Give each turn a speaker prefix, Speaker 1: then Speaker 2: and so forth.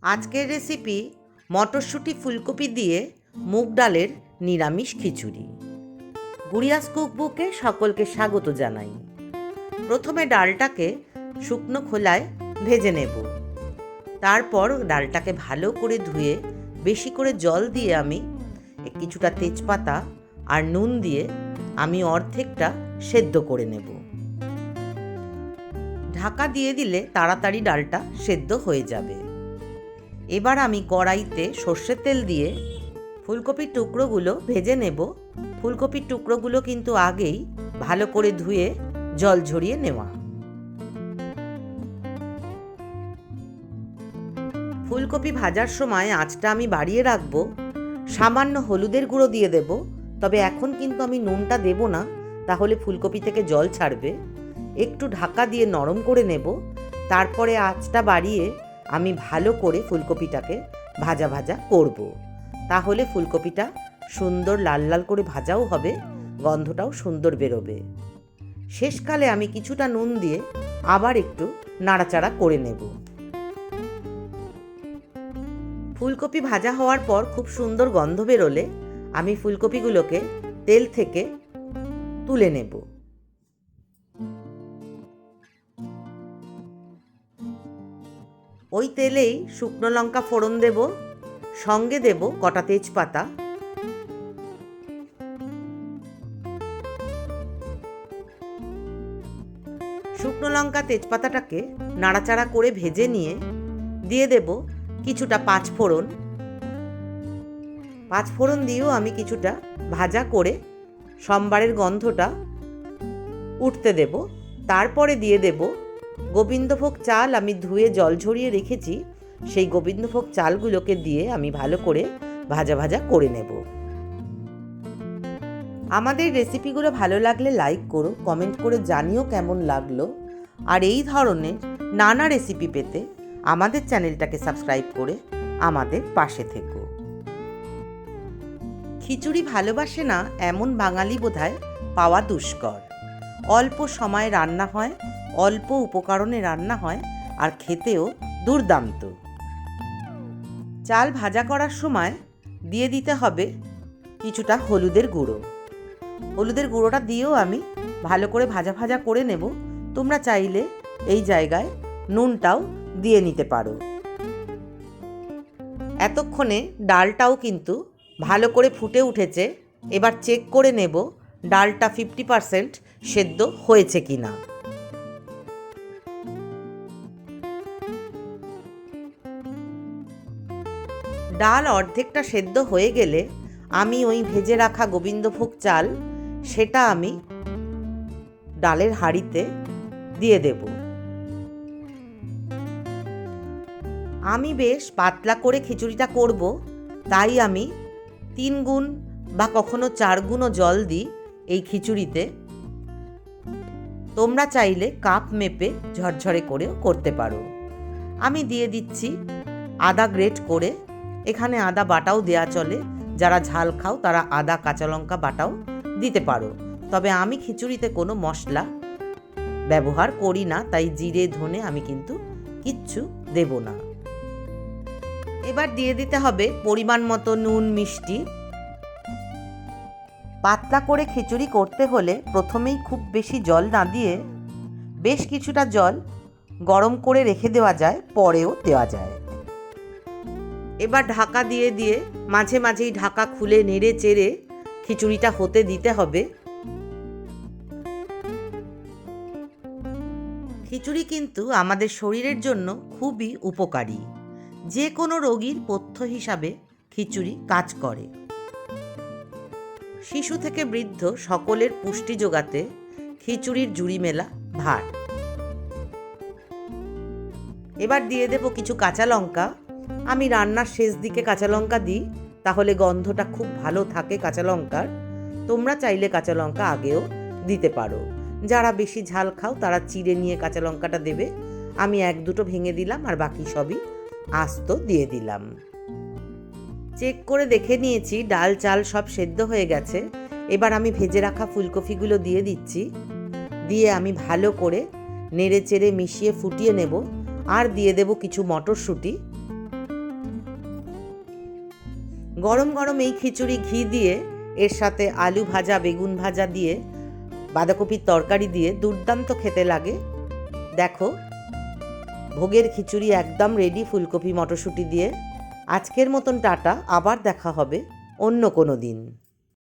Speaker 1: আজকের রেসিপি মটরশুঁটি ফুলকপি দিয়ে মুগ ডালের নিরামিষ খিচুড়ি। গুড়িয়াস কুকবুকে সকলকে স্বাগত জানাই। প্রথমে ডালটাকে শুকনো খোলায় ভেজে নেব। তারপর ডালটাকে ভালো করে ধুয়ে বেশি করে জল দিয়ে আমি কিছুটা তেজপাতা আর নুন দিয়ে আমি অর্ধেকটা সেদ্ধ করে নেব। ঢাকা দিয়ে দিলে তাড়াতাড়ি ডালটা সেদ্ধ হয়ে যাবে। এবার আমি কড়াইতে সর্ষের তেল দিয়ে ফুলকপির টুকরোগুলো ভেজে নেব। ফুলকপির টুকরোগুলো কিন্তু আগেই ভালো করে ধুয়ে জল ঝরিয়ে নেওয়া। ফুলকপি ভাজার সময় আঁচটা আমি বাড়িয়ে রাখবো। সামান্য হলুদের গুঁড়ো দিয়ে দেব, তবে এখন কিন্তু আমি নুনটা দেব না, তাহলে ফুলকপি থেকে জল ছাড়বে। একটু ঢাকা দিয়ে নরম করে নেব। তারপরে আঁচটা বাড়িয়ে আমি ভালো করে ফুলকপিটাকে ভাজা ভাজা করব। তাহলে ফুলকপিটা সুন্দর লাল লাল করে ভাজাও হবে, গন্ধটাও সুন্দর বেরোবে। শেষকালে আমি কিছুটা নুন দিয়ে আবার একটু নাড়াচাড়া করে নেব। ফুলকপি ভাজা হওয়ার পর খুব সুন্দর গন্ধ বেরোলে আমি ফুলকপিগুলোকে তেল থেকে তুলে নেব। ওই তেলেই শুকনো লঙ্কা ফোড়ন দেব, সঙ্গে দেব কটা তেজপাতা। শুকনো লঙ্কা তেজপাতাটাকে নাড়াচাড়া করে ভেজে নিয়ে দিয়ে দেব কিছুটা পাঁচফোড়ন। পাঁচফোড়ন দিয়েও আমি কিছুটা ভাজা করে সম্বারের গন্ধটা উঠতে দেব। তারপরে দিয়ে দেব গোবিন্দভোগ চাল। আমি ধুয়ে জল ঝরিয়ে রেখেছি, সেই গোবিন্দভোগ চালগুলোকে দিয়ে আমি ভালো করে ভাজা ভাজা করে নেব। আমাদের রেসিপিগুলো ভালো লাগলে লাইক করো, কমেন্ট করে জানিও কেমন লাগলো। আর এই ধরনের নানা রেসিপি পেতে আমাদের চ্যানেলটাকে সাবস্ক্রাইব করে আমাদের পাশে থেকো। খিচুড়ি ভালোবাসে না এমন বাঙালি বোধহয় পাওয়া দুষ্কর। অল্প সময়ে রান্না হয়, অল্প উপকরণে রান্না হয়, আর খেতেও দুর্দান্ত। চাল ভাজা করার সময় দিয়ে দিতে হবে কিছুটা হলুদের গুঁড়ো। হলুদের গুঁড়োটা দিয়েও আমি ভালো করে ভাজা ভাজা করে নেব। তোমরা চাইলে এই জায়গায় নুনটাও দিয়ে নিতে পারো। এতক্ষণে ডালটাও কিন্তু ভালো করে ফুটে উঠেছে। এবার চেক করে নেব ডালটা 50% সেদ্ধ হয়েছে কিনা। ডাল অর্ধেকটা সেদ্ধ হয়ে গেলে আমি ওই ভেজে রাখা গোবিন্দভোগ চাল সেটা আমি ডালের হাঁড়িতে দিয়ে দেব। আমি বেশ পাতলা করে খিচুড়িটা করব, তাই আমি 3 গুণ বা কখনো 4 গুণও জল দিই এই খিচুড়িতে। তোমরা চাইলে কাপ মেপে ঝরঝরে করেও করতে পারো। আমি দিয়ে দিচ্ছি আদা গ্রেট করে। এখানে আদা বাটাও দেয়া চলে, যারা ঝাল খাও তারা আদা কাঁচা লঙ্কা বাটাও দিতে পারো। তবে আমি খিচুড়িতে কোনো মশলা ব্যবহার করি না, তাই জিরে ধনে আমি কিন্তু কিচ্ছু দেব না। এবার দিয়ে দিতে হবে পরিমাণ মতো নুন মিষ্টি। পাতলা করে খিচুড়ি করতে হলে প্রথমেই খুব বেশি জল না দিয়ে বেশ কিছুটা জল গরম করে রেখে দেওয়া যায়, পরেও দেওয়া যায়। এবার ঢাকা দিয়ে দিয়ে মাঝে মাঝেই ঢাকা খুলে নেড়ে চেড়ে খিচুড়িটা হতে দিতে হবে। খিচুড়ি কিন্তু আমাদের শরীরের জন্য খুবই উপকারী। যে কোনো রোগীর পথ্য হিসাবে খিচুড়ি কাজ করে। শিশু থেকে বৃদ্ধ সকলের পুষ্টি যোগাতে খিচুড়ির জুড়ি মেলা ভার। এবার দিয়ে দেব কিছু কাঁচা লঙ্কা। আমি রান্নার শেষ দিকে কাঁচা লঙ্কা দিই, তাহলে গন্ধটা খুব ভালো থাকে কাঁচা লঙ্কার। তোমরা চাইলে কাঁচা লঙ্কা আগেও দিতে পারো। যারা বেশি ঝাল খাও তারা চিড়ে নিয়ে কাঁচা লঙ্কাটা দেবে। আমি 1-2টো ভেঙে দিলাম, আর বাকি সবই আস্ত দিয়ে দিলাম। চেক করে দেখে নিয়েছি ডাল চাল সব সেদ্ধ হয়ে গেছে। এবার আমি ভেজে রাখা ফুলকপিগুলো দিয়ে দিচ্ছি। দিয়ে আমি ভালো করে নেড়ে চেড়ে মিশিয়ে ফুটিয়ে নেব। আর দিয়ে দেব কিছু মটরশুঁটি। গরম গরম এই খিচুড়ি ঘি দিয়ে, এর সাথে আলু ভাজা, বেগুন ভাজা দিয়ে, বাঁধাকপির তরকারি দিয়ে দুর্দান্ত খেতে লাগে। দেখো, ভোগের খিচুড়ি একদম রেডি ফুলকপি মটরশুঁটি দিয়ে। আজকের মতন টাটা, আবার দেখা হবে অন্য কোনো দিন।